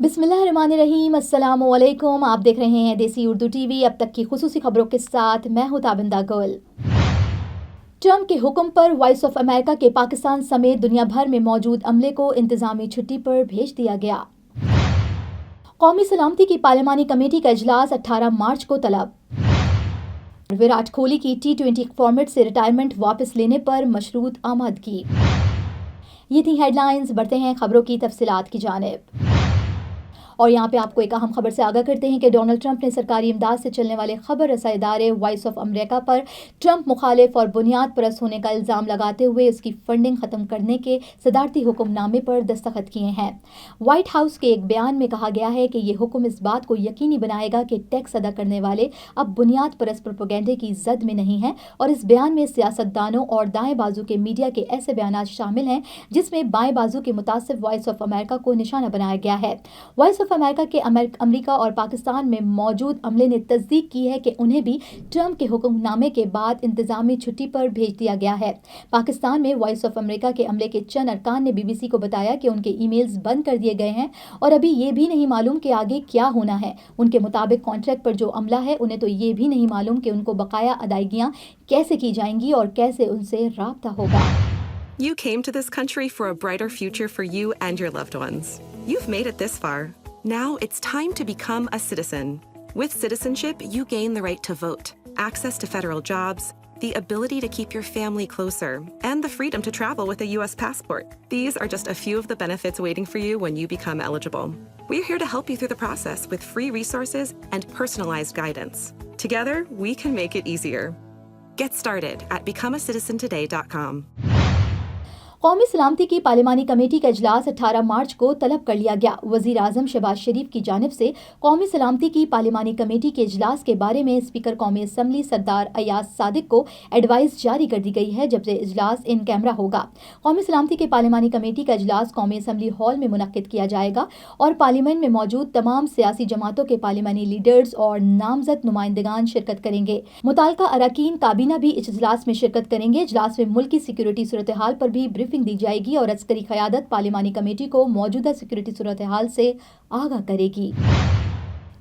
बिस्मिल्लाहिर्रहमानिर्रहीम, अस्सलामु अलैकुम। आप देख रहे हैं देसी उर्दू टीवी। अब तक की खुसूसी खबरों के साथ मैं हूं ताबिंदा गुल। ट्रंप के हुक्म पर वॉइस ऑफ अमेरिका के पाकिस्तान समेत दुनिया भर में मौजूद अमले को इंतजामी छुट्टी पर भेज दिया गया। कौमी सलामती की पार्लिमानी कमेटी का इजलास 18 मार्च को तलब। विराट कोहली की T20 फॉर्मेट से रिटायरमेंट वापस लेने पर मशरूत आमादगी। ये थी हेडलाइंस। बढ़ते हैं खबरों की तफसीलात की जानिब। और यहाँ पे आपको एक अहम खबर से आगाह करते हैं कि डोनाल्ड ट्रंप ने सरकारी इमदाद से चलने वाले खबर रसाई इदारे वॉइस ऑफ अमेरिका पर ट्रंप मुखालिफ और बुनियाद परस्त होने का इल्ज़ाम लगाते हुए उसकी फंडिंग ख़त्म करने के सदारती हुक्मनामे पर दस्तखत किए हैं। व्हाइट हाउस के एक बयान में कहा गया है कि ये हुक्म इस बात को यकीनी बनाएगा कि टैक्स अदा करने वाले अब बुनियाद परस्त प्रोपेगेंडे की जद में नहीं हैं, और इस बयान में सियासतदानों और दाएं बाजू के मीडिया के ऐसे बयान शामिल हैं जिसमें बाएं बाजू के मुतासिब वॉइस ऑफ अमेरिका को निशाना बनाया गया है। वॉइस ऑफ अमेरिका के अमेरिका और पाकिस्तान में मौजूद अमले ने तस्दीक की है कि उन्हें भी ट्रंप के हुक्मनामे के बाद इंतजामी छुट्टी पर भेज दिया गया है। पाकिस्तान में वॉइस ऑफ अमेरिका के अमले के चंद अरकान ने BBC को बताया कि उनके ईमेल्स बंद कर दिए गए हैं और अभी ये भी नहीं मालूम कि आगे क्या होना है। उनके मुताबिक कॉन्ट्रैक्ट पर जो अमला है उन्हें तो ये भी नहीं मालूम कि उनको बकाया अदायगियां कैसे की जाएंगी और कैसे उनसे राब्ता होगा। You came to this country for a brighter future for you and your loved ones. You've made it this far. Now it's time to become a citizen. With citizenship, you gain the right to vote, access to federal jobs, the ability to keep your family closer, and the freedom to travel with a U.S. passport. These are just a few of the benefits waiting for you when you become eligible. We're here to help you through the process with free resources and personalized guidance. Together, we can make it easier. Get started at becomeacitizentoday.com. कौमी सलामती की पार्लिमानी committee का इजलास 18 मार्च को तलब कर लिया गया। वज़ीर आज़म शहबाज शरीफ की जानिब से कौमी सलामती की पार्लिमानी कमेटी के इजलास के बारे में स्पीकर कौमी असम्बली सरदार अयाज सादिक को एडवाइस जारी कर दी गई है, जबसे इजलास इन कैमरा होगा। कौमी सलामती की पार्लिमानी कमेटी का इजलास कौमी असम्बली हॉल में मुनक्किद किया जाएगा और पार्लियामेंट में मौजूद तमाम सियासी जमातों के पार्लिमानी लीडर्स और नामजद नुमाइंदगान शिरकत करेंगे। मुताल्लिका अरकान काबीना भी इस इजलास में शिरकत करेंगे। इजलास में मुल्क की सिक्योरिटी सूरत हाल पर भी ब्रीफिंग दी जाएगी और अस्करी क़यादत पार्लिमानी कमेटी को मौजूदा सिक्योरिटी सूरत हाल से आगाह करेगी।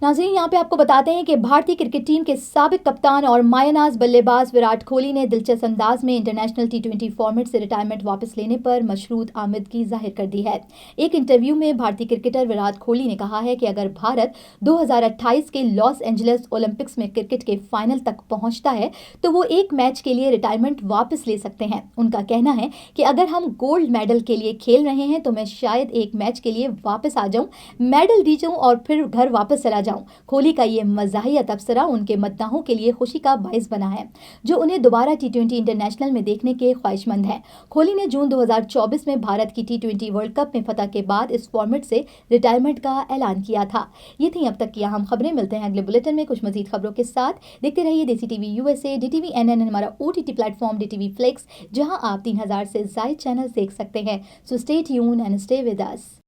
नाज़रीन, यहाँ पे आपको बताते हैं कि भारतीय क्रिकेट टीम के साबिक कप्तान और मायानाज बल्लेबाज विराट कोहली ने दिलचस्प अंदाज में इंटरनेशनल T20 फॉर्मेट से रिटायरमेंट वापस लेने पर मशरूत आमदगी जाहिर कर दी है। एक इंटरव्यू में भारतीय क्रिकेटर विराट कोहली ने कहा है कि अगर भारत 2028 के लॉस एंजलिस ओलंपिक्स में क्रिकेट के फाइनल तक पहुंचता है तो वो एक मैच के लिए रिटायरमेंट वापस ले सकते हैं। उनका कहना है कि अगर हम गोल्ड मेडल के लिए खेल रहे हैं तो मैं शायद एक मैच के लिए वापस आ जाऊं, मेडल जीतूं और फिर घर वापस चला जाऊं। कोहली का ये मज़ाहिया तबसरा उनके मद्दाहों के लिए खुशी का बाइस बना है, जो उन्हें दोबारा T20 इंटरनेशनल में देखने के ख्वाहिशमंद हैं। कोहली ने जून 2024 में भारत की T20 वर्ल्ड कप में फतह के बाद इस फॉर्मेट से रिटायरमेंट का ऐलान किया था। ये थी अब तक की अहम खबरें। मिलते हैं अगले बुलेटिन में कुछ मजीद खबरों के साथ। देखते रहिए देसी टीवी USA, DTV NN, हमारा OTT प्लेटफॉर्म DTV Flix, जहां आप 3000 से ज़ायद चैनल देख सकते हैं। So stay tune and stay with us.